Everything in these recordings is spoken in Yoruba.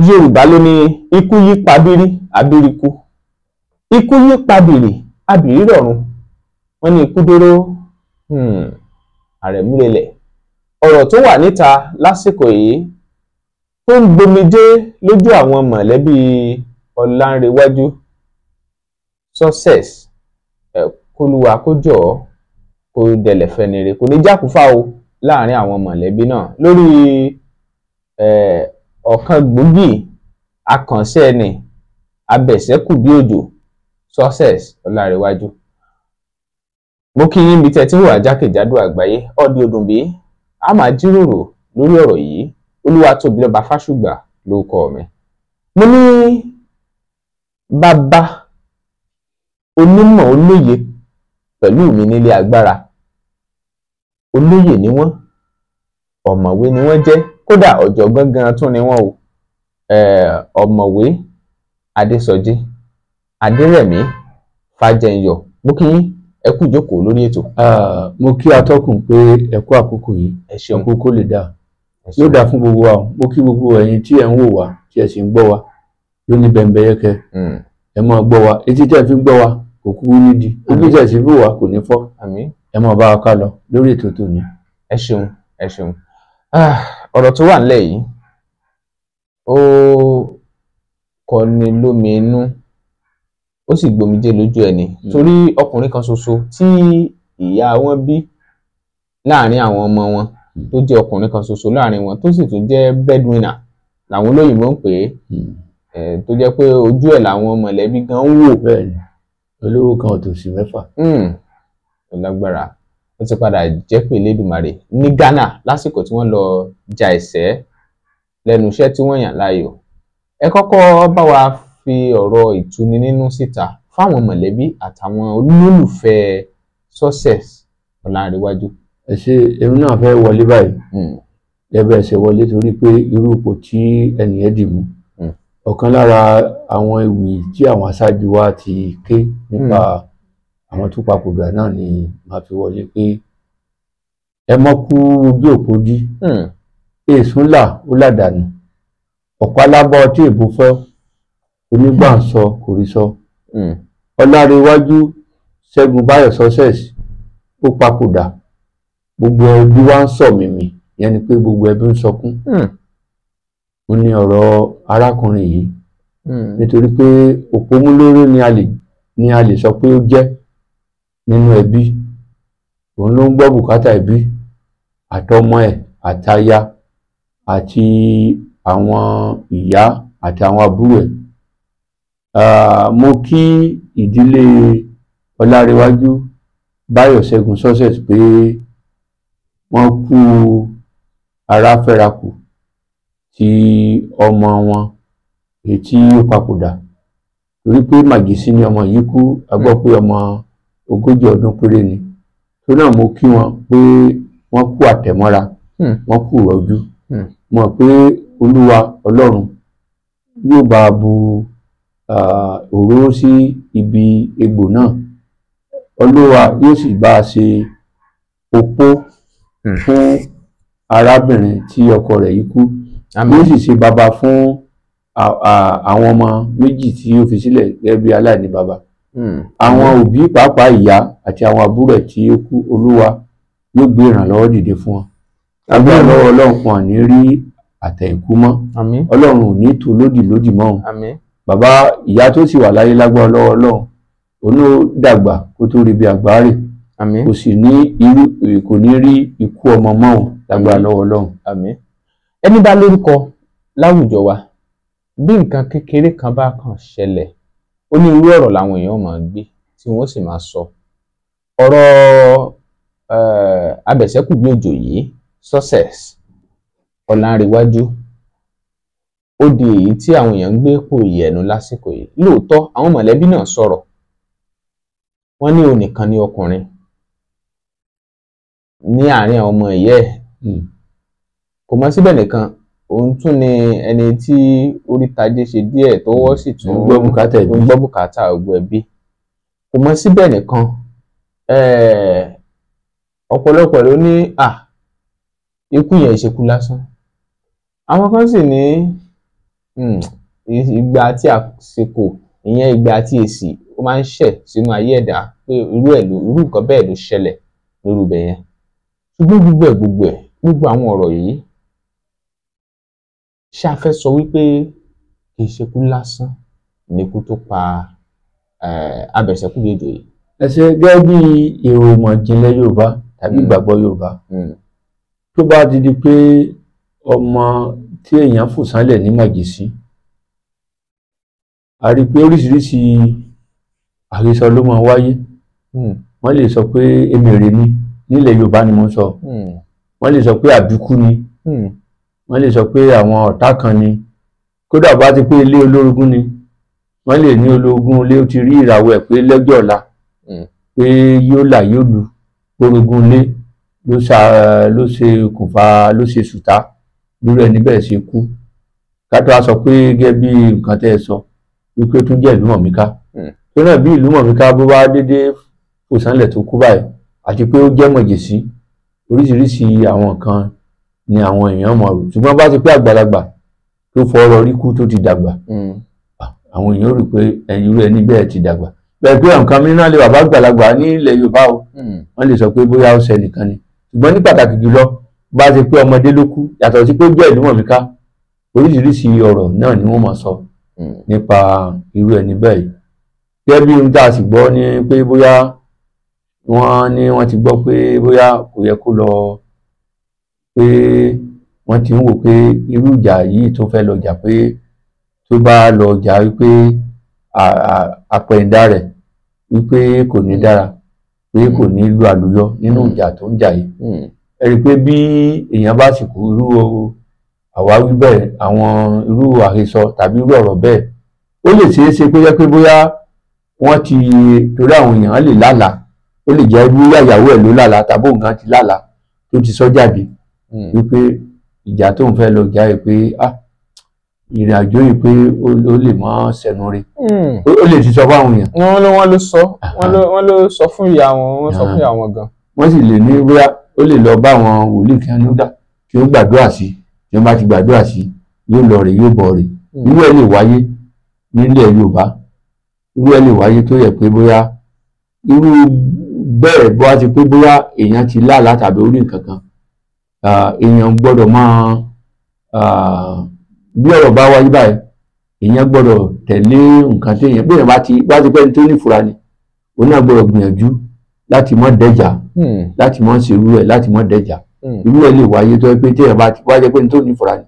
Yorùbá ló ní ikú yí pabiri abiriku, ikú yí pabiri abiri rọ̀run. Wọ́n ní ikú dóró àrẹ̀múrelẹ̀. Ọ̀rọ̀ tó wà níta lásìkò yìí tó ń gbomijé lójú àwọn mọ̀lẹ́bí Ọlánrewájú Success, kólúwa kó jọ̀ọ́ kó dẹlẹ̀ fẹ́nire, kò ní jákúfà o láàrin àwọn mọ̀lẹ́bí náà lórí ọ̀kan gbòógì akànṣe ẹni abẹ̀sẹ́kù bí òjò Success Ọlánrewájú. Mo kí yín bí tẹ́ tí wà jákèjádò àgbáyé. Ọ́dí Odùnbí a máa jíròrò lórí ọ̀rọ̀ yìí. Olúwatóbilọ́ba Fásùgbà ló kọ mi. Mo ní bàbá onímọ̀ olóye pẹ̀lú mi nílé agbára. Olóye ni wọ́n, ọ̀mọ̀wé ni wọ́n jẹ́, kódà ọ̀jọ̀gbọ́n gan tún ni wọ́n o. Ọ̀mọ̀wé Adésọjí Adérẹ̀mí Fájẹnyọ. Mo kí yín ẹ kú ìjókòó lórí ètò. Mo kí atọ́kùn pé ẹ kú àkókò yìí, àkókò lè dáa, yóò dáa fún gbogbo wa. Mo kí gbogbo ẹ̀yin tí ẹ ń wò wá tí ẹ sì ń gbọ́ wa lóní bẹ̀m̀bẹ̀yẹkẹ. Ẹ máa gbọ́ wa, etí tẹ́ fi ń gbọ́ wa kò kúkú nídìí, ojú tẹ́ sì fi wò wá kò ní fọ́. Ẹ máa bá wa ká lọ lórí ètò tòní. Ẹ ṣeun, ẹ ṣeun. Ọ̀rọ̀ tó wà nílẹ̀ yìí ó kọni lómi inú, ó sì gbomijé lójú ẹni torí ọkùnrin kan ṣoṣo tí ìyá wọn bí láàrin àwọn ọmọ wọn, tó jẹ́ ọkùnrin kan ṣoṣo láàrin wọn, tó sì tún jẹ́ breadwinner làwọn olóyìnbó ń pè é, tó jẹ́ pé ojú ẹ̀ làwọn mọ̀lẹ́bí gan ń wò. Bẹ́ẹ̀ni, olówó kan òtòṣì mẹ́fà. Ó lágbára. Ó ti padà jẹ́ pé Elédùmarè ní Ghana lásìkò tí wọ́n lọ ja ẹ̀sẹ́ lẹ́nu iṣẹ́ tí wọ́n yàn láàyò. Ẹ kọ́kọ́ bá wa fi ọ̀rọ̀ ìtuni nínú síta fáwọn mọ̀lẹ́bí àtàwọn olólùfẹ́ Success Ọlánrewájú. Ẹ ṣe, èmi náà fẹ́ wọlé báyìí. Ẹbẹ̀ ṣe wọlé torí pé irú ipò tí ẹnìyẹn dì mú. Ọ̀kan lára àwọn ewì tí àwọn aṣáájú wa ti ké nípa àwọn tó papòdà náà ni màá fi wọlé pé ẹ mọ́ kú ojú òpó dí, èsùn là ó ládàánù, ọ̀pá lábọ́ tí èbó fẹ́ onígbà ń sọ kò rí sọ. Ọlánrewájú Ṣẹ́gun Báyọ̀ Success ó papòdà, gbogbo ẹbí wa ń sọ mìmì, ìyẹn ni pé gbogbo ẹbí ń sọkún. Ó ní ọ̀rọ̀ arákùnrin yìí nítorí pé òpómúléró ni a lè sọ pé ó jẹ́ nínú ẹbí. Òun ló ń gbọ́ bùkátà ẹbí àtọmọ ẹ̀ àtaya àti àwọn ìyá àti àwọn àbúrò ẹ̀. Mo kí ìdílé Ọlánrewájú Báyọ̀ Ṣẹ́gun Success pé wọ́n kú ara fẹ́ra kù tí ọmọ wọn èyí tí ó papòdà, torí pé màgìsí ni ọmọ yìí kú, a gbọ́ pé ọmọ 40 ọdún péré ni. Tó náà mo kí wọn pé wọ́n kú àtẹ̀mọ́ra, wọ́n kú rọ́jú. Mọ̀ pé Olúwa Ọlọ́run yóò bá bu òróró sí ibi egbò náà. Olúwa yóò sì bá a ṣe opó fún arábìnrin tí ọkọ rẹ̀ yìí kú. Yóò sì ṣe bàbá fún àwọn ọmọ méjì tí ó fi sílẹ̀ gẹ́gẹ́ bí aláìní bàbá. Àwọn òbí pàápàá ìyá àti àwọn àbúrò ẹ̀ tí ó kú, Olúwa yóò gbé ìrànlọ́wọ́ dìde fún wọn. Lágbára lọ́wọ́ Ọlọ́run kan ní rí àtẹ̀yìnkú mọ́. Ọlọ́run ò ní tó lódì mọ́ òun. Bàbá ìyá tó sì wà láyé lágbára lọ́wọ́ Ọlọ́run, òun ó dàgbà kó tó rí bí àgbáre. Kò sì ní rí ikú ọmọ mọ́ òun lágbára lọ́wọ́ Ọlọ́run. Ẹni bá lórúkọ láwùjọ wa, bí nǹkan kékeré kan bá kàn ṣẹlẹ̀, ó ní irú ọ̀rọ̀ làwọn èèyàn máa gbé tí wọ́n sì máa sọ. Ọ̀rọ̀ abẹ̀sẹ́kù bí òjò yìí Success Ọlánrewájú ó di èyí tí àwọn èèyàn ń gbé pò ìyẹnu lásìkò yìí. Lóòótọ́ àwọn mọ̀lẹ́bí náà sọ̀rọ̀, wọ́n ní òun nìkan ní ọkùnrin ní àárín àwọn ọmọ ìyá ẹ̀. Kò mọ síbẹ̀ nìkan, òun tún ni ẹni tí orí tajé ṣe díẹ̀ tọwọ́ sì tún gbọ́ bùkátà ọgbọ ẹbí. Kò mọ síbẹ̀ nìkan, ọ̀pọ̀lọpọ̀ ló ní ikú yẹn ìṣekú lásán. Àwọn kan sì ní ìgbà àti àsìkò ìyẹn ìgbà àti èsì ó máa ń ṣẹ̀ sínú ayé ẹ̀dá pé irú nǹkan bẹ́ẹ̀ ló ṣẹlẹ̀ lórí ibẹ̀ yẹn. ṣùgbọ́n gbogbo àwọn ọ̀rọ̀ yìí ṣé a fẹ́ sọ wípé kì í ṣe kú lásán níkú tó pa Abẹ̀sẹ́kúyèdè yìí? ẹ ṣe gẹ́gẹ́ bí èrò ìmọ̀jìnlẹ̀ Yorùbá tàbí ìgbàgbọ́ Yorùbá, tó bá ti di pé ọmọ tí èèyàn fò sánlẹ̀ ní màjèṣí, a rí i pé oríṣiríṣi àhesọ ló máa wáyé. Wọ́n lè sọ pé emèrè ni, nílẹ̀ Yorùbá ni mo sọ. Wọ́n lè sọ pé àbíkú ni. Wọ́n lè sọ pé àwọn ọ̀tá kan ni. Kódà bá ti pé ilé olórogún ni, wọ́n lè ní olórogún ilé ó ti rí ìràwọ̀ ẹ̀ pé lọ́jọ́ ọ̀la pé yóò là yóò lu orogún ilé ló ṣe okùnfà ló ṣe sùtá lórí ẹni bẹ́ẹ̀ ṣe kú. Ká tó wá sọ pé gẹ́gẹ́ bí nǹkan tẹ́ ẹ sọ wípé ó tún jẹ́ ìlú mọ̀míká. tó náà bí ìlú mọ̀míká bó bá dédé fò sánlẹ̀ tó kú báyìí, àti pé ó jẹ́ mọ̀jèṣí, oríṣiríṣi àwọn nǹkan ni àwọn èèyàn mọ̀ rò. Ṣùgbọ́n bá ti pé àgbàlagbà tó fọ̀rọ̀ rí kú tó ti dàgbà, àwọn èèyàn rò pé irú ẹni bẹ́ẹ̀ ti dàgbà. Bẹ́ẹ̀ pé nǹkan mìíràn lè wà bá àgbàlagbà ní ilẹ̀ Yorùbá o, wọ́n lè sọ pé bóyá ó ṣẹ nìkan ni. Ṣùgbọ́n ní pàtàkì jùlọ bá ti pé ọmọdé ló kú, yàtọ̀ sí pé ó jẹ́ ìlú mọ̀míká, oríṣiríṣi ọ̀rọ̀ náà ni wọ́n máa sọ nípa irú ẹni bẹ́ẹ̀. Gẹ́gẹ́ bí ohun tá a sì gbọ́ ni pé bóyá wọ́n ti gbọ́ pé bóyá kò yẹ kó lọ, pé wọ́n ti ń wò pé irú ìjà yìí tó fẹ́ lọ jà, pé tó bá lọ jà wípé àpẹ̀yìndà rẹ̀ wípé kò ní dára, pé kò ní lu àlùyọ nínú ìjà tó ń jà yìí. Ẹ rí i pé bí èèyàn bá sì kú irú àwáwí bẹ́ẹ̀, àwọn irú àhesọ tàbí irú ọ̀rọ̀ bẹ́ẹ̀, ó lè ṣeé ṣe pé jẹ́ pé bóyá wọ́n ti torí àwọn èèyàn lè lálàá, ó lè jẹ́ bóyá ìyàwó ẹ̀ ló lálàá tàbí òun gan ti lálàá tó ti sọ jáde wípé ìjà tó ń fẹ́ lọ jà yìí pé ìrìn àjò yìí pé ó lè mọ́ sẹ́nu rẹ̀, ó lè ti sọ fáwọn èèyàn. wọ́n ló sọ fún ìyá wọn, wọ́n sọ fún ìyá wọn gan. Wọ́n sì lè ní bóyá ó lè lọ bá àwọn wòlíì kí wọ́n gbàdúrà sí, tí wọ́n bá ti gbàdúrà sí yóò lọ rè yóò bọ̀ rè. Irú ẹ̀ lè wáyé nílẹ̀ Yorùbá, irú ẹ̀ lè wáyé tó yẹ pé bóyá irú bẹ́ẹ̀ bó wá ti pé bóyá èèyàn ti lálàá tàbí orí nǹkan kan, èèyàn gbọ́dọ̀ máa bí ọ̀rọ̀ bá wáyé báyìí, èèyàn gbọ́dọ̀ tẹ̀lé nǹkan tí èèyàn bóyá bá ti pẹ́ ní tó ní ìfura ni, òun náà gbọ́dọ̀ gbìyànjú láti mọ́ dẹ́jà, láti mọ́ ṣerú ẹ̀, láti mọ́ dẹ́jà. Irú ẹ̀ lè wáyé tó yẹ pé tí èèyàn bá jẹ́ pé ní tó ní ìfura ni,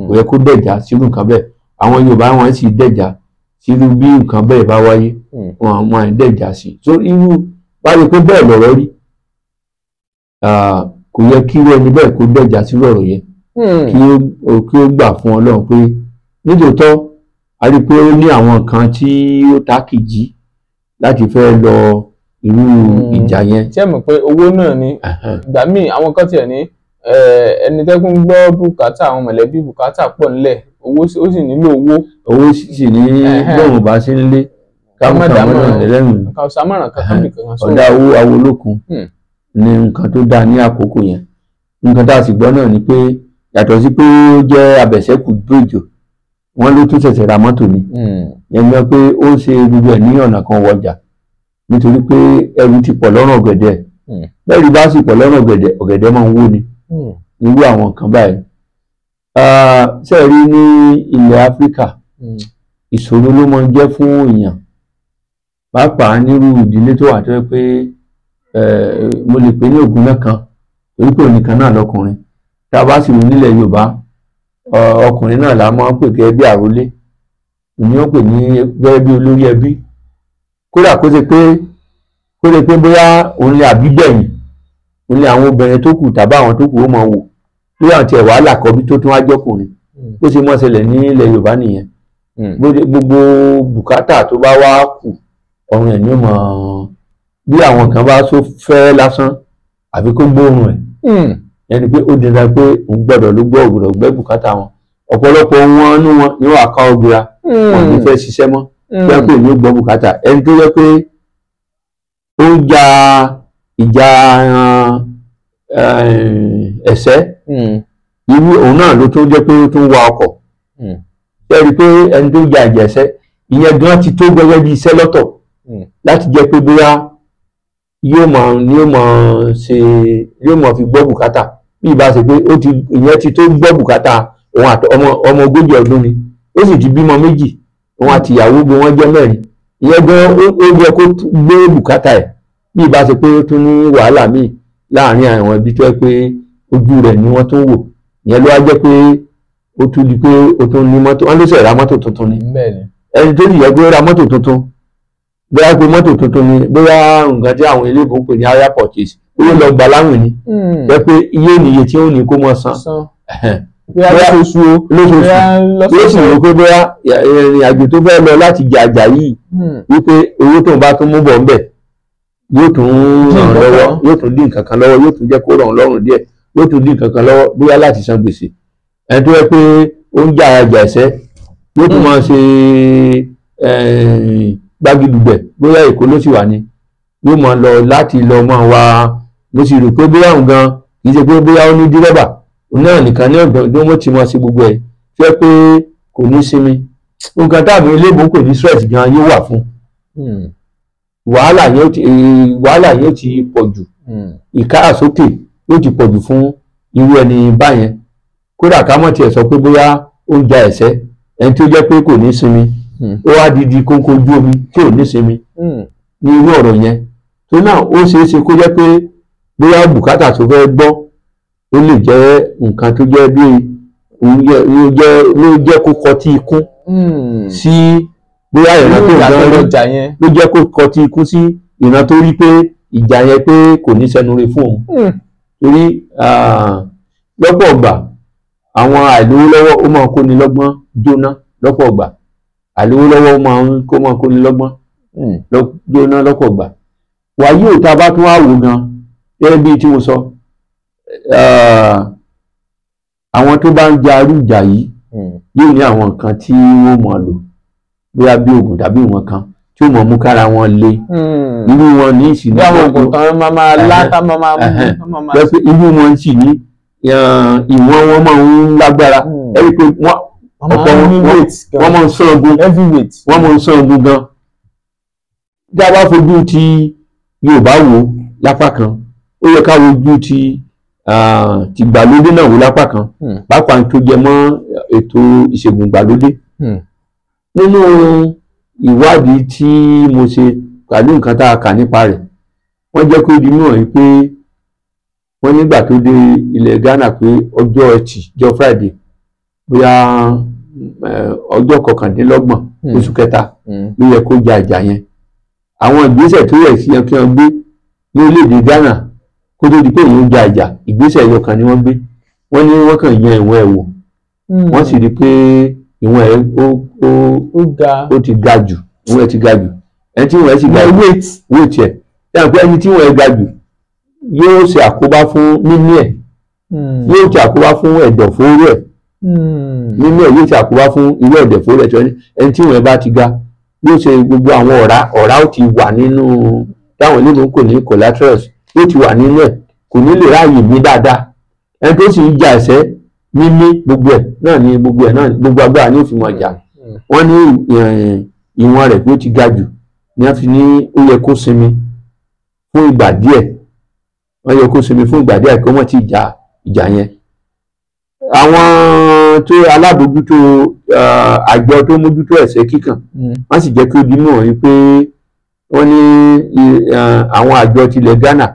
kò yẹ kó dẹ́jà sírú nǹkan bẹ́ẹ̀. Àwọn Yorùbá wọn sì dẹ́jà sírú bí nǹkan bẹ́ẹ̀ bá wáyé, wọn à ń dẹ́jà sí. So irú bá rí pé bẹ́ẹ̀ lọ̀rọ̀ rí, kò yẹ kí irú ẹni bẹ́ẹ̀ kó dẹ́jà sírú ọ̀rọ̀ yẹn, kí ó gbà fún Ọlọ́run pé nítòótọ́ a rí pé ó ní àwọn nǹkan tí ó tákìjí láti fẹ́ lọ irú ìjà yẹn. Ṣé mọ̀ pé owó náà ni ìgbà míì àwọn kan tiẹ̀ ní ẹni tẹ́kùn gbọ́ bùkátà àwọn mọ̀lẹ́bí bùkátà pọ̀ nílẹ̀, owó ó sì nílò owó sì ní bóun bá sí nílé kámọ́dàmọ́ràn lẹ́lẹ́rìn ọ̀dà owó awolókun ní nǹkan tó dáa ní àkókò yẹn. Nǹkan tá a sì gbọ́ náà ni pé yàtọ̀ sí pé ó jẹ́ Abẹ̀sẹ́kúyèdè, wọ́n ló tún ṣẹ̀ṣẹ̀ ra mọ́tò ni, yẹn gbọ́ pé ó ṣe gbogbo ẹ̀ ní ọ̀nà kan wọjà nítorí pé ẹrù ti pọ̀ lọ́rùn ọ̀gẹ̀dẹ̀, bẹ́ẹ̀ rí bá sì pọ̀ lọ́rùn ọ̀gẹ̀dẹ̀ máa ń wó ni irú àwọn nǹkan báyìí. Ṣé ẹ rí ní ilẹ̀ Áfíríkà, ìṣòro ló máa ń jẹ́ fún èèyàn, pàápàá nírú ìdílé tó wà tó yẹ pé mo lè pè ní ògùn náà kan, torí pé ònìkan náà lọkùnrin. Tá a bá sì wù nílẹ̀ Yorùbá, ọkùnrin náà la máa ń pè gẹ́gẹ́ bí àrólé, ìní ó pè ní gẹ́gẹ́ bí olórí ẹbí. Kódà kó ṣe pé bóyá òun lè àbígbẹ̀yìn, òun lè àwọn obìnrin tó kù tàbí àwọn tó kù ó máa wò bí àwọn tiẹ̀ wàhálà kọ́bí tó tún wá jọ́kùnrin, bó ṣe mọ́ ṣẹlẹ̀ ní ilẹ̀ Yorùbá nìyẹn. Gbogbo bùkátà tó bá wá kù ọ̀run ẹ̀ ní ó mọ̀, bí àwọn kan bá so fẹ́ lásán àfi kó gbóòórùn ẹ̀, ẹni pé ó dira pé òun gbọ́dọ̀ ló gbọ́ ògbọ́dọ̀ gbẹ́ bùkátà wọn. Ọ̀pọ̀lọpọ̀ wọn nú wọn ni wọ́n àká ọgbìra, wọn ní fẹ́ ṣiṣẹ́ mọ́, pé pé ní ó gbọ́ bùkátà. Ẹni tó yẹ pé ó ń ja ìjà ẹ̀sẹ́, irú òun náà ló tún jẹ́ pé ó tún wa ọkọ̀, ṣe rí i pé ẹni tó jẹ àjẹsẹ́ ìyẹn gan ti tó gẹ́gẹ́ bí iṣẹ́ lọ́tọ̀ láti jẹ́ pé bóyá yóò máa fi gbọ́ bùkátà bí ìbá ṣe pé ìyẹn ti tó gbọ́ bùkátà òun àti ọmọ 40 ọdún ni ó sì ti bímọ 2 òun àti ìyàwó bí wọ́n jẹ́ 4 ìyẹn gan ó yẹ kó gbé bùkátà ẹ̀ bí ìbá ṣe pé ó tún ní wàhálà míì láàrin àwọn ibi tó yẹ pé ojú rẹ̀ ni wọ́n tún wò ìyẹn ló wá jẹ́ pé ó tún di pé ó tún ní mọ́tò wọ́n ló ṣe ra mọ́tò tuntun ni ẹni tó yẹ pé ra mọ́tò tuntun bóyá pé mọ́tò tuntun ni bóyá nǹkan tí àwọn eléèbó ń pè ní hire purchase owó lọ gbà láwìn ni jẹ́ pé iye nìyẹ tí ó ní kó mọ̀ san bóyá lóṣooṣù yóò sì rò pé bóyá ìrìn àjò tó fẹ́ lọ láti jẹ àjà yìí wípé owó tó ń bá tún mú bọ̀ ńbẹ̀ yóò tún ràn lọ́wọ́ yóò tún dín nǹkan kan lọ́wọ́ yóò tún jẹ́ kó ràn lọ́rùn díẹ̀ yóò tún dín nǹkan kan lọ́wọ́ bóyá láti san gbèsè ẹni tó yẹ pé ó ń jà àjà ẹ̀sẹ́ yóò tún máa ṣe gbágidùgbẹ̀ bóyá Èkó ló sì wà ní yóò máa lọ láti lọ máa wá mo sì rò pé bóyá òun gan kì í ṣe pé bóyá ó ní dírẹ́bà òun náà nìkan ní ọ̀gbọ̀n tó wọ́n ti máa ṣe gbogbo ẹ̀ fẹ́ pé kò ní sinmi nǹkan táàbí iléèbó ń pè ní stress gan yóò wà fún wàhálà yóò ti pọ̀ jù ìkáràsókè yóò ti pọ̀ jù fún irú ẹni báyẹn kódà ká mọ̀ tiẹ̀ sọ pé bóyá ó ń ja ẹ̀sẹ́ ẹni tó jẹ́ pé kò ní sinmi ó wá di kónkó ojú omi tí ò ní sinmi ní irú ọ̀rọ̀ yẹn tó náà ó ṣeé ṣe kó jẹ́ pé bóyá bùkátà tó fẹ́ gbọ́ ó lè jẹ́ nǹkan tó jẹ́ bí ló jẹ́ kó kọtí ikún sí bóyá ìran tó gan rí ló jẹ́ kó kọtí ikún sí ìran tó rí pé ìjà yẹn pé kò ní sẹ́nu re fún òun torí lọ́pọ̀ ọgbà àwọn àìlówó lọ́wọ́ ó máa ń kóni lọ́gbọ́n jóná lọ́pọ̀ ọgbà àìlówó lọ́wọ́ ó máa ń kóni lọ́gbọ́n jóná lọ́pọ̀ ọgbà wàyí ò tá a bá tún wá wò gan gẹ́gẹ́ bí tí mo sọ àwọn tó bá ń ja irú ìjà yìí yóò ní àwọn nǹkan tí wọ́n máa lò bóyá bí oògùn tàbí ìwọ̀n kan tí ó mọ̀ mú kára wọn le irú wọn ní ìsìn ní àwọn oògùn tán máa látà máa pé irú wọn sì ní ìwọ̀n wọn máa ń lágbára ẹ̀rí pé wọ́n máa ń sán ogun wọ́n máa ń sán ogun gan tí a bá fojú ti Yorùbá wò lápá kan ó yẹ ká wojú ti gbàlódé náà wò lápá kan pàápàá tó jẹ mọ́ ètò ìṣègùn gbàlódé nínú ìwádìí tí mo ṣe pẹ̀lú nǹkan tá a kà nípa rẹ̀ wọ́n jẹ́ kó di mímọ̀ yìí pé wọ́n nígbà tó dé ilẹ̀ Ghana pé ọjọ́ Ẹtì ọjọ́ Friday bóyá ọjọ́ 29 oṣù kẹta ló yẹ kó ja ìjà yẹn àwọn ìgbésẹ̀ tó yẹ sí kí wọ́n gbé ní orílẹ̀-èdè Ghana kó tó di pé èyí ń ja ìjà ìgbésẹ̀ ẹyọ kan ni wọ́n gbé wọ́n ní wọ́n kàn yan ìwọ̀n ẹ̀ wò wọ́n sì rí i pé ìwọ̀n ẹ̀ ó ti ga jù ìwọ̀n ẹ̀ ti ga jù ẹni tí ìwọ̀n ẹ̀ sì ga jù weight ẹ̀ dáhùn pé ẹni tí ìwọ̀n ẹ̀ ga jù yóò ṣe àkóbá fún mímí ẹ̀ yóò ṣe àkóbá fún ẹ̀dọ̀fóró ẹ̀ mímí ẹ̀ yóò ṣe àkóbá fún irú ẹ̀dọ̀fóró ẹ̀ tó ẹni tí ìwọ̀n ẹ̀ bá ti ga yóò ṣe gbogbo àwọn ọ̀rá ó ti wà nínú táwọn eléyìí kò ní collaterals yóò ti wà nínú ẹ̀ kò ní lè ráàyè mí dáadáa ẹni tó sì ń ja ẹ̀sẹ́ mímí gbogbo ẹ̀ náà ni gbogbo ẹ̀ náà gbogbo agbára ní òfin wọn jà wọ́n ní ìwọ̀n rẹ̀ tó ti ga jù ní wọ́n fi ní ó yẹ kó sinmi fún ìgbà díẹ̀ wọ́n yẹ kó sinmi fún ìgbà díẹ̀ kó wọ́n ti jà ìjà yẹn. àwọn tó alábòójútó àjọ tó mójútó ẹ̀sẹ̀ kíkàn wọ́n sì jẹ́ kí ó di mọ̀ wípé wọ́n ní àwọn àjọ tilẹ̀ Ghana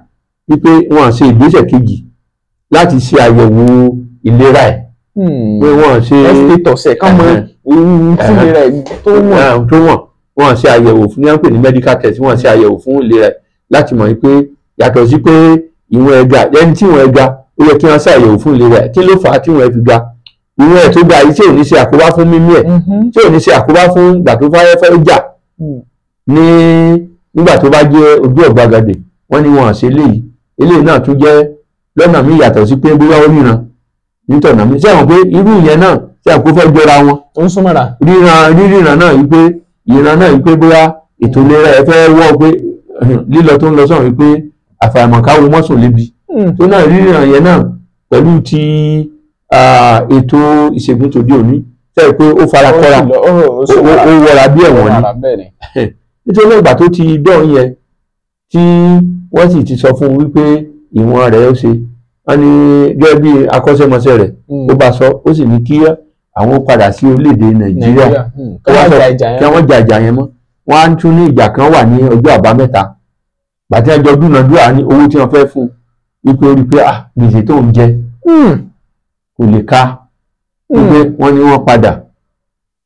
wípé wọ́n ṣe ìgbésẹ̀ kejì láti ṣe àyẹ̀wò ìlera ẹ̀ pé wọ́n ṣe ẹ̀sìtọ̀sẹ̀ kán mọ ìlera ẹ̀ tó wọ́n ṣe àyẹ̀wò fún ní wọ́n pè ní medical test wọ́n ṣe àyẹ̀wò fún ìlera ẹ̀ láti mọ̀ pé yàtọ̀ sí pé ìwọ̀n ẹ̀ ga ẹni tí ìwọ̀n ẹ̀ ga ó yẹ kí wọ́n ṣe àyẹ̀wò fún ìlera ẹ̀ kí ló fà á tí ìwọ̀n ẹ̀ fi ga ìwọ̀n ẹ̀ tó ga yìí tí ò ní ṣe àkóbá fún mímí ẹ̀ tí ò ní ṣe àkóbá fún ìgbà tó fẹ́ jà nígbà tó bá jẹ́ ojú ọ̀gbagadè wọ́n ní wọ́n ṣe eléyìí náà tún jẹ́ lọ́nà míì yàtọ̀ sí pé bóyá ó ríran nítọ̀nà míì sẹ́wọ̀n pé irú ìyẹn náà sẹ́wọ̀n kó fẹ́ jọra wọn ó ń súnmọ́ra ríran náà yìí pé ìran náà yìí pé bóyá ètò ìlera ẹ fẹ́ wọ́ pé lílọ tó ń lọ sọ̀rọ̀ wípé àfàìmọ̀ káwo mọ́sùn lébi tó náà ríran yẹn náà pẹ̀lú ti ètò ìṣègùn tòde òní tẹ́ pé ó fara kọ́ra ó wọra bí ẹ̀wọ̀n ni nítorí ìgbà tó ti dán yẹn tí wọ́n sì ti sọ fún un wípé ìwọ̀n rẹ̀ ó ṣe wọ́n ní gẹ́gẹ́ bí akọ́ṣẹ́mọṣẹ́ rẹ̀ ó bá sọ ó sì ní kí àwọn padà sí orílẹ̀-èdè Nàìjíríà kí wọ́n jà ìjà yẹn mọ́ wọ́n á tún ní ìjà kan wà ní ọjọ́ àbámẹ́ta gbàtí ẹjọ́ dúnàdúrà ní owó tí wọ́n fẹ́ fún wípé ó rí pé gbèsè tó ń jẹ kò lè ká wípé wọ́n ní wọ́n padà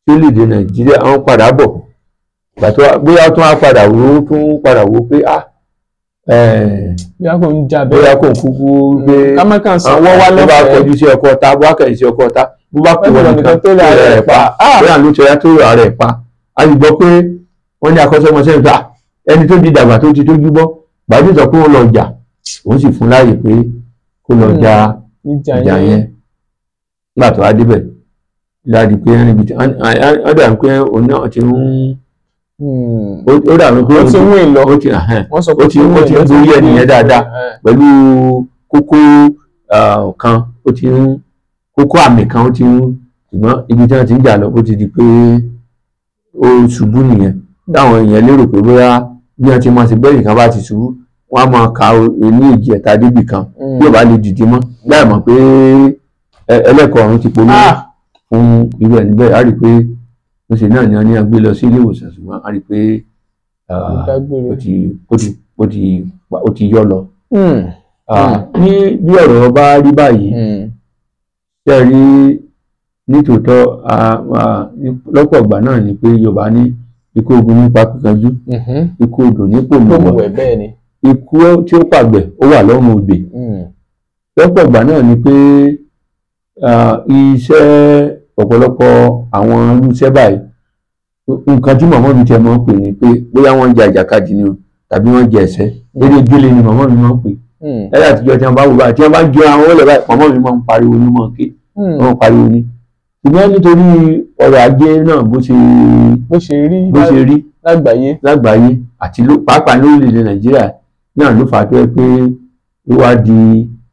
sí orílẹ̀-èdè Nàìjíríà wọ́n padà bọ̀ bóyá tó wá padà wò pé bóyá kò ń kúkú gbé àwọn wá lọ́wọ́ bá kọjú sí ọkọ̀ ọ̀tá bó bá kẹ̀yìn sí ọkọ̀ ọ̀tá bó bá kú wọn nìkan tó lè rẹ̀ pa bóyá ló tẹ̀yà tó rẹ̀ pa a lè gbọ́ pé wọ́n ní akọ́ṣẹ́mọṣẹ́ nípa ẹni tó di dàgbà tó ti tójú bọ́ gbàdú sọ pé ó lọ jà òun sì fún láàyè pé kó lọ jà ìjà yẹn nígbà tó wá débẹ̀ láti pé ẹni tí wọ́n dà pé òun náà ti ń ó dàbí pé ó ti ń borí ẹnìyẹn dáadáa pẹ̀lú kókó kan ó ti ń kókó àmì kan ó ti ń ṣùgbọ́n ibi tí wọ́n ti ń jà lọ ó ti di pé ó ṣubú nìyẹn táwọn èèyàn lérò pé bóyá bí wọ́n ti máa ṣe bẹ́ẹ̀ nìkan bá ti ṣubú wọ́n á máa ka ní èjì ẹ̀ta débì kan bí ò bá lè dìde mọ́ láì mọ̀ pé ẹlẹ́kọ̀ọ́ ọ̀run ti polówó fún irú ẹni bẹ́ẹ̀ á rí i pé oṣù náà ni wọ́n ní agbé lọ sí ilé ìwòsàn ṣùgbọ́n a rí i pé ó ti yọ lọ. ní bí ọ̀rọ̀ bá rí báyìí ṣe rí nítòótọ́ lọ́pọ̀ ìgbà náà ni pé Yorùbá ní ikú ogun nípa kíkanjú ikú odò nípò mọ̀wẹ̀ ikú tí ó pàgbẹ̀ ó wà lọ́rùn òde lọ́pọ̀ ìgbà náà ni pé iṣẹ́ ọ̀pọ̀lọpọ̀ àwọn irúṣẹ́ báyìí nǹkan tí màmá mi tẹ máa ń pè ní pé bóyá wọ́n ń jà ìjàkadì ni o tàbí wọ́n jẹ ẹ̀sẹ́ eré gélé ni màmá mi máa ń pè ẹ̀yà àtijọ́ tí wọ́n bá wò báyìí tí wọ́n bá ń jọ àwọn ọlẹ̀ báyìí màmá mi máa ń pariwo ní máa ń ké wọ́n pariwo ní. ṣùgbọ́n nítorí ọrọ̀ ajé náà bó ṣe rí lágbàáyé àti pàápàá lórílẹ̀‐èdè Nàìjíríà náà ló fà á tó yẹ pé ló wá di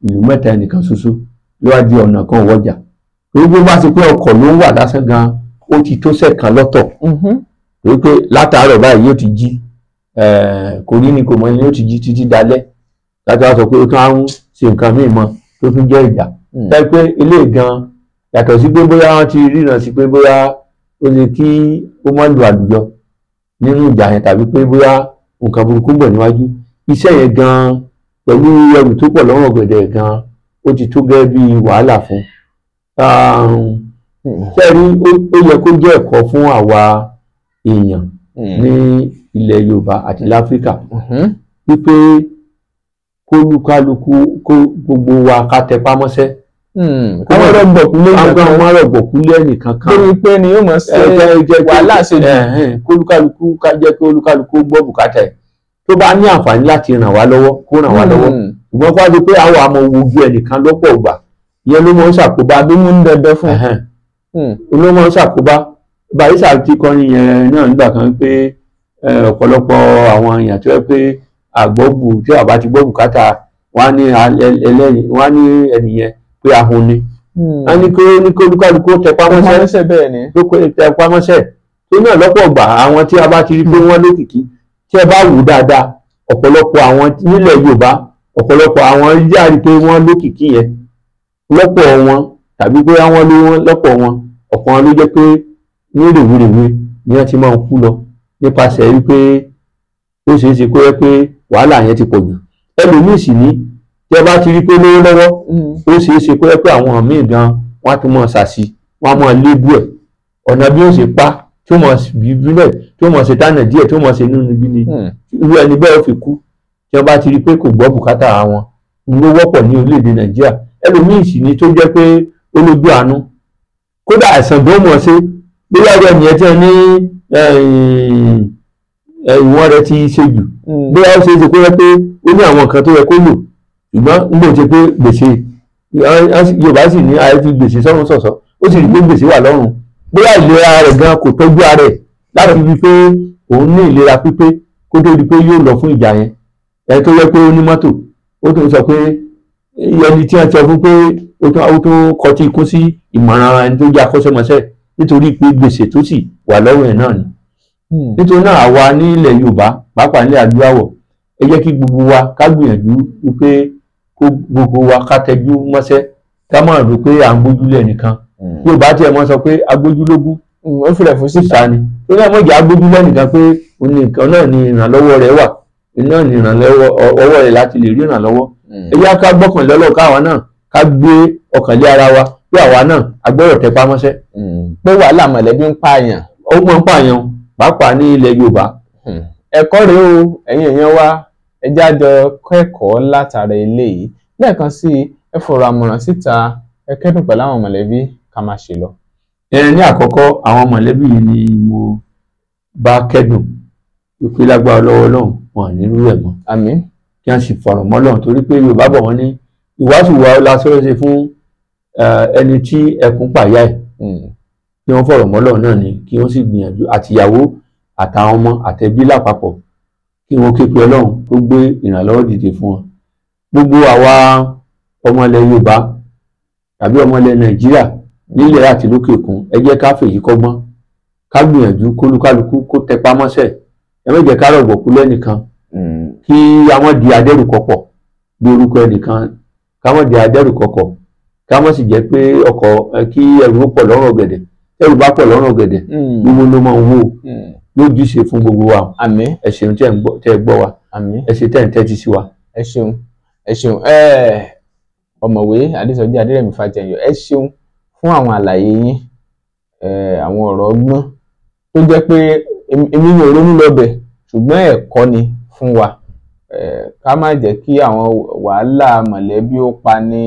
ìlú mẹ́ta ẹnìkan ṣoṣo ló wá di ọ̀nà kan wọ́jà gbogbo bá ti pé ọkọ̀ ló ń wà lásán gan ó ti tó sẹ́ẹ̀kan lọ́tọ̀ torí pé látàárọ̀ báyìí yóò ti jí kò rí ni kò mọ ni yóò ti jí títí dalẹ́ láti wá sọ pé ó tún á ń ṣe nǹkan míì mọ́ tó tún jẹ́ ìjà táyé pé ilé gan yàtọ̀ sí pé bóyá wọ́n ti ríran sí pé bóyá ó lè kí ó má lu àlùyọ nínú ìjà yẹn tàbí pé bóyá nǹkan burúkú ń bọ̀ níwájú iṣẹ́ yẹn gan pẹ̀lú ẹrù tó pọ̀ lọ́wọ́ ọ̀gẹ̀dẹ̀ gan ó ti tó gẹ́gẹ́ bí wàhálà fún sẹ́rí ó yẹ kó jẹ́ ẹ̀kọ́ fún àwa èèyàn ní ilẹ̀ Yorùbá àti láfíríkà wípé kólúkálukú kó gbogbo wa ká tẹpá mọ́ṣẹ́ àwọn rọ̀gbọ̀kúlé ẹnìkan kan lórí pé ni yóò mọ̀ sí wàhálà ṣe jù kólúkálukú ká jẹ́ pé olúkálukú gbọ́ bùkátà ẹ̀ tó bá ní àǹfààní láti ràn wá lọ́wọ́ kó ràn wá lọ́wọ́ ṣùgbọ́n kó wá di pé àwọn àmọ́ wojú ẹnìkan lọ́pọ̀ ìgbà ìyẹn ló mọ̀ ń ṣàkóbá ló mú ń dandan fún ló mọ̀ ń ṣàkóbá Barrister ti kọrin yẹn náà nígbà kan pé ọ̀pọ̀lọpọ̀ àwọn èèyàn tó yẹ pé àgbọ̀bù tí àbá ti gbọ́ bùkátà wọ́n á ní ẹlẹ́rìí wọ́n á ní ẹnìyẹn pé ahun ni wọ́n ní kó olúkálukú tẹpá mọ́ṣẹ́ tó tẹpá mọ́ṣẹ́ tó náà lọ́pọ̀ ìgbà àwọn tí a bá ti rí pé wọ́n lókìkí tí ẹ bá wù dáadáa ọ̀pọ̀lọpọ̀ àwọn nílẹ̀ Yorùbá ọ̀pọ̀lọpọ̀ àwọn yáàrí pé wọ́n lókìkí yẹn lọ́pọ̀ wọn tàbí pé àwọn lọ́pọ̀ wọn ọ̀pọ̀ wọn ló jẹ́ pé ní rèwerèwe ni wọ́n ti máa ń kú lọ nípasẹ̀ wípé ó ṣeé ṣe kó yẹ pé wàhálà yẹn ti pọ̀ jù ẹlòmíì sì ní tí ẹ bá ti rí pé lówó lọ́wọ́ ó ṣeé ṣe kó yẹ pé àwọn míì gan wọ́n á tún mọ̀ ṣàṣì wọ́n á mọ̀ lébù ẹ̀ ọ̀nà bí ó ṣe pa tí ó mọ̀ bíbílẹ̀ tí ó mọ̀ ṣe tánà díẹ̀ tí ó mọ̀ ṣe nínú ibi ni irú ẹni bẹ́ẹ̀ ó fi kú tí wọ́n bá ti rí pé kò gbọ́ bùkátà àwọn ló wọ́pọ̀ ní orílẹ̀-èdè Nàìjíríà ẹlòmíì sì ní tó jẹ́ pé ó lójú àánú kódà àìsàn tó mọ̀ ṣe bóyá ọ̀rọ̀ ẹ̀nìyẹn tí wọ́n ní ìwọ̀n rẹ̀ ti ṣe jù bóyá ó ṣe é ṣe pé ó ní àwọn nǹkan tó yẹ kó lò ṣùgbọ́n ń gbòó ṣe pé gbèsè Yorùbá sì ní ayé fi gbèsè sọ́run ṣọ̀ṣọ́ ó sì rí pé gbèsè wà lọ́rùn bóyá ìlera rẹ̀ gan kò tọ́jú ara rẹ̀ láti fi pé òun ní ìlera pípé kó tó di pé yóò lọ fún ìjà yẹn ẹni tó yẹ pé ó ní mọ́tò ó tún sọ pé ẹni tí wọ́n sọ fún pé ó tún kọtí ikú sí ìmọ̀ràn ẹni tó jẹ́ akọ́ṣẹ́mọṣẹ́ nítorí pé gbèsè tó sì wà lọ́wọ́ ẹ̀ náà ni. Nítorí náà àwa ní ilẹ̀ Yorùbá pàápàá nílẹ̀ adúláwọ̀ ẹ jẹ́ kí gbogbo wa ká gbìyànjú wípé kó gbogbo wa ká tẹjú mọ́ṣẹ́ ká má rò pé à ń gbójúlẹ̀ nìkan. Yorùbá tiẹ̀ mọ́ sọ pé agbójúlógún ó filẹ̀ fún síta ni. Torí àwọn ìjà agbójúlẹ̀ nìkan pé òun nìkan náà ni ìrànlọ́wọ́ rẹ̀ wà, iná ni ìrànlọ́wọ́ ọwọ́ rẹ̀ láti lè rí ìrànlọ́wọ́. Ẹ jẹ́ ká gbọ́kànlé Ọlọ́run káwa náà ká gbé ọkàn lé ara wa pé àwa náà a gbọ́dọ̀ tẹpá mọ́ṣẹ́. Pé wàhálà mọ̀lẹ́bí ń pààyàn. Ó mọ̀ ń pààyàn pàápàá ní ilẹ̀ Yorùbá. Ẹ̀kọ́ rèé o ẹ̀yin èèyàn wa ẹ jẹ́ á jọ kẹ́kọ̀ọ́ látara eléyìí. Lẹ́ẹ̀kan sí ẹ fọ̀rọ̀ àmọ̀ràn síta ẹ kẹ́dùn pẹ̀lú àwọn mọ̀lẹ́bí ká máa ṣe lọ. Ní àkọ́kọ́ àwọn mọ̀lẹ́bí ni mo bá kẹ́dùn wípé lágbára lọ́wọ́ Ọlọ́run wọn à ní rú ẹ̀ mọ́. Àmín. Kí wọ́n sì fọ̀rọ̀ mọ́ Ọlọ́run torí pé Yorùbá bọ̀ wọ́n ní ìwàásù wa la sọ̀rọ̀ ṣe fún ẹni tí ẹkún pàyà ẹ̀. Kí wọ́n fọ̀rọ̀ mọ́ Ọlọ́run náà ni kí wọ́n sì gbìyànjú àtìyàwó àtàwọn ọmọ àtẹbí lápapọ̀ kí wọ́n ké pe Ọlọ́run tó gbé ìrànlọ́wọ́ dìde fún wọn. Gbogbo àwa ọmọ ilẹ̀ Yorùbá tàbí ọmọ ilẹ̀ Nàìjíríà nílẹ̀ àti lókè òkun ẹ jẹ́ ká fèyí kọ́gbọ́n ká gbìyànjú kólúkálukú kó tẹpá mọ́ṣẹ́ ẹ má jẹ́ ká rọ̀gbọ̀kú lẹ́nìkan kí a má di adẹ́rùkọ̀pọ̀ bí orúkọ ẹnìkan ká má di adẹ́rùkọ̀pọ̀ ká má sì jẹ́ pé kí ẹrù ó pọ̀ lọ́rùn ọ̀gẹ̀dẹ̀ ẹrù bá pọ̀ lọ́rùn ọ̀gẹ̀dẹ̀ gbogbo ló máa ń wò yóò jíṣe fún gbogbo wa. Àmín. Ẹ ṣeun tẹ́ ẹ gbọ́ wa. Àmín. Ẹ ṣe tẹ́ ẹ ń tẹ́tí sí wa. Ẹ ṣeun ẹ ṣeun ọ̀mọ̀wé Adésọjí Adérẹ̀mí Fájẹyọ ẹ ṣeun fún àwọn àlàyé yín àwọn ọ̀rọ̀ ọgbọ́n tó jẹ́ pé èmi ní ronú lọ́bẹ̀ ṣùgbọ́n ẹ̀kọ́ ni fún wa ká má jẹ́ kí àwọn wàhálà mọ̀lẹ́bí ó pa ní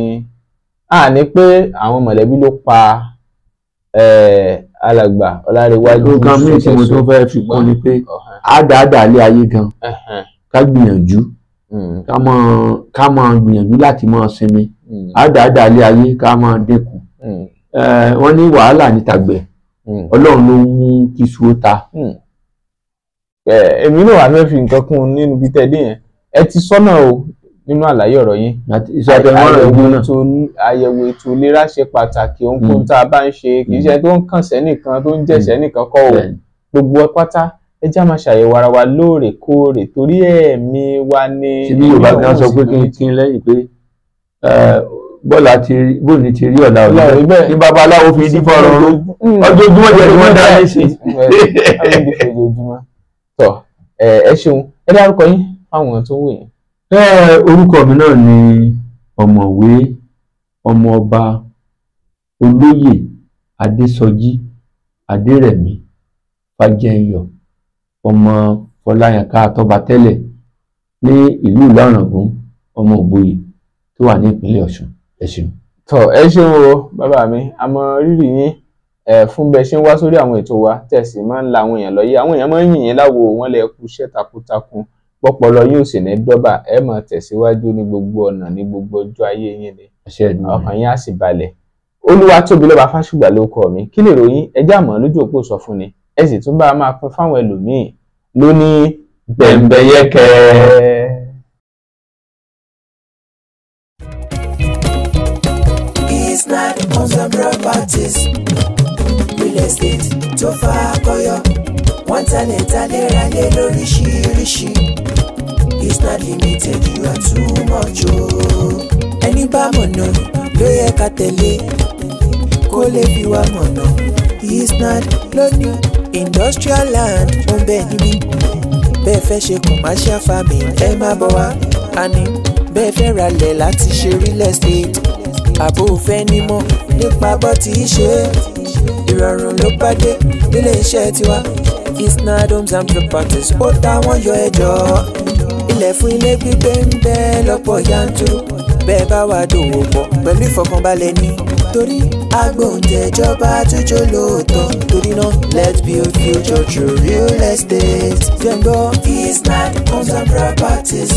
àní pé àwọn mọ̀lẹ́bí ló pa alàgbà Ọlárewájú. nǹkan míì tí mo tún fẹ́ fi kún ni pé àádáadáa lé ayé gan ká gbìyànjú ká máa gbìyànjú láti máa sinmi àádáadáa lé ayé ká máa dínkù. Wọ́n ní wàhálà ní tàgbẹ̀ Ọlọ́run ló mú kí iṣu ó ta. Èmi náà wà fẹ́ fi nǹkan kún un nínú bí tẹ́lẹ̀ yẹn ẹ ti sọ́nà o nínú àlàyé ọ̀rọ̀ yín. Àyẹ̀wò ètò ìlera ṣe pàtàkì ohunkóhun tá a bá ń ṣe kì í ṣe tó ń kàn sẹ́nìkan tó ń jẹ̀ṣẹ́ nìkan kọ́ o gbogbo pátá ẹ já máa ṣàyẹ̀wò ara wa lóòrèkóòrè torí ẹ̀mí wa ni. ṣé bí Yorùbá kan sọ pé kí n lẹ́yìn pé bọ́ọ̀lù bóòní ti rí ọ̀la ọ̀la ní babaláwo fi dín fọ́ọ̀rọ̀ ọjọ́júmọ́ jẹ́ kí wọ́n dá lé sí. Tọ́ ẹ ṣeun ẹ dárúkọ yín fáwọn tó wò yín. Orúkọ mi náà ni ọ̀mọ̀wé ọmọọba olóyè Adésọjí Adérẹ̀mí Fájẹyọ ọmọ Fọláyànká Àtọ́ba tẹ́lẹ̀ ní ìlú Ìlọràngún ọmọ Ògbóyè tó wà ní ìpínlẹ̀ Ọ̀ṣun. Ẹ ṣeun. Tọ́ ẹ ṣeun o bàbá mi àmọ́ rírì yín fún bẹ́ẹ̀ ṣe ń wá sórí àwọn ètò wa tẹ̀sí máa ń la àwọn èèyàn lọ́yẹ̀ àwọn èèyàn máa ń yìn yín láwo wọn lè kú iṣẹ́ takuntakun pọpọlọ yóò sì ní dọ́bà ẹ máa tẹ̀síwájú ní gbogbo ọ̀nà ní gbogbo ọjọ́ ayé yín ni ọkàn yín á sì balẹ̀. Olúwatóbilọ́ba Fásùgbà ló kọ mi kí lè ròyìn ẹjẹ́ àmọ́ lójú òpó sọ fún ni ẹ sì tún bá a máa pín fáwọn ẹlòmíín lónìí bẹ̀m̀bẹ̀yẹkẹ́. Isnad Homes and Properties real estate tó fà kọyọ wọ́n talẹ̀ ralẹ̀ lóríṣiríṣi Isnad Limited you are too much o. Ẹni bá mọ̀nà ló yẹ ká tẹ̀lé kó lè fi wá mọ̀nà. Isnad lóní industrial land ó ń bẹ níbí bẹ́ẹ̀ fẹ́ ṣe commercial farming ẹ má bọ̀ wá àní bẹ́ẹ̀ fẹ́ ralẹ̀ láti ṣe real estate àbò fẹ́ nímọ̀ nípa bọ́ tí í ṣe ìrọ̀rùn ló bá dé nílé iṣẹ́ tiwa Isnad Homes and Properties ó táwọn yọ ẹjọ́ ilẹ̀ fún ilé gbígbé ń bẹ lọ́pọ̀ yanturu bẹ́ẹ̀ bá wà dòwò pọ̀ pẹ̀lú ìfọkànbalẹ̀ ní torí agbóhùntẹ̀jọba àtúnjọ lóòótọ́ torí náà let's build future through real estate. jẹ́ngbọ́ Isnad Homes and Properties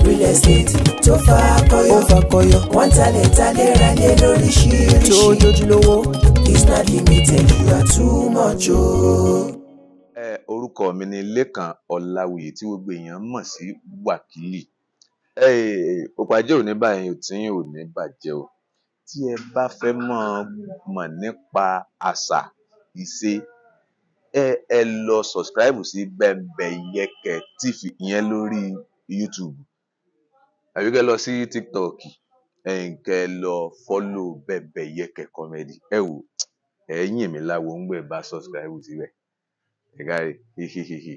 real estate tó fà kọyọ wọ́n talẹ̀ ralẹ̀ lóríṣiríṣi tó jójúlówó Isnad Limited you are too much o. Orúkọ mi ni Lékan Ọláwuyì tí gbogbo èèyàn mọ̀ sí Wákìlì. Òpàjẹ́ òní báyìí ò tí ò ní bàjẹ́ o tí ẹ bá fẹ́ mọ̀ nípa àṣà ìṣe ẹ lọ subscribe sí Bembeyeke TV ìyẹn lórí YouTube àbí kẹ́ lọ sí TikTok kẹ́ lọ follow Bembeyeke comedy ẹ wò ẹ̀yìn mi láwo ń gbẹ̀ bá subscribe síbẹ̀ ẹ káre hehehe.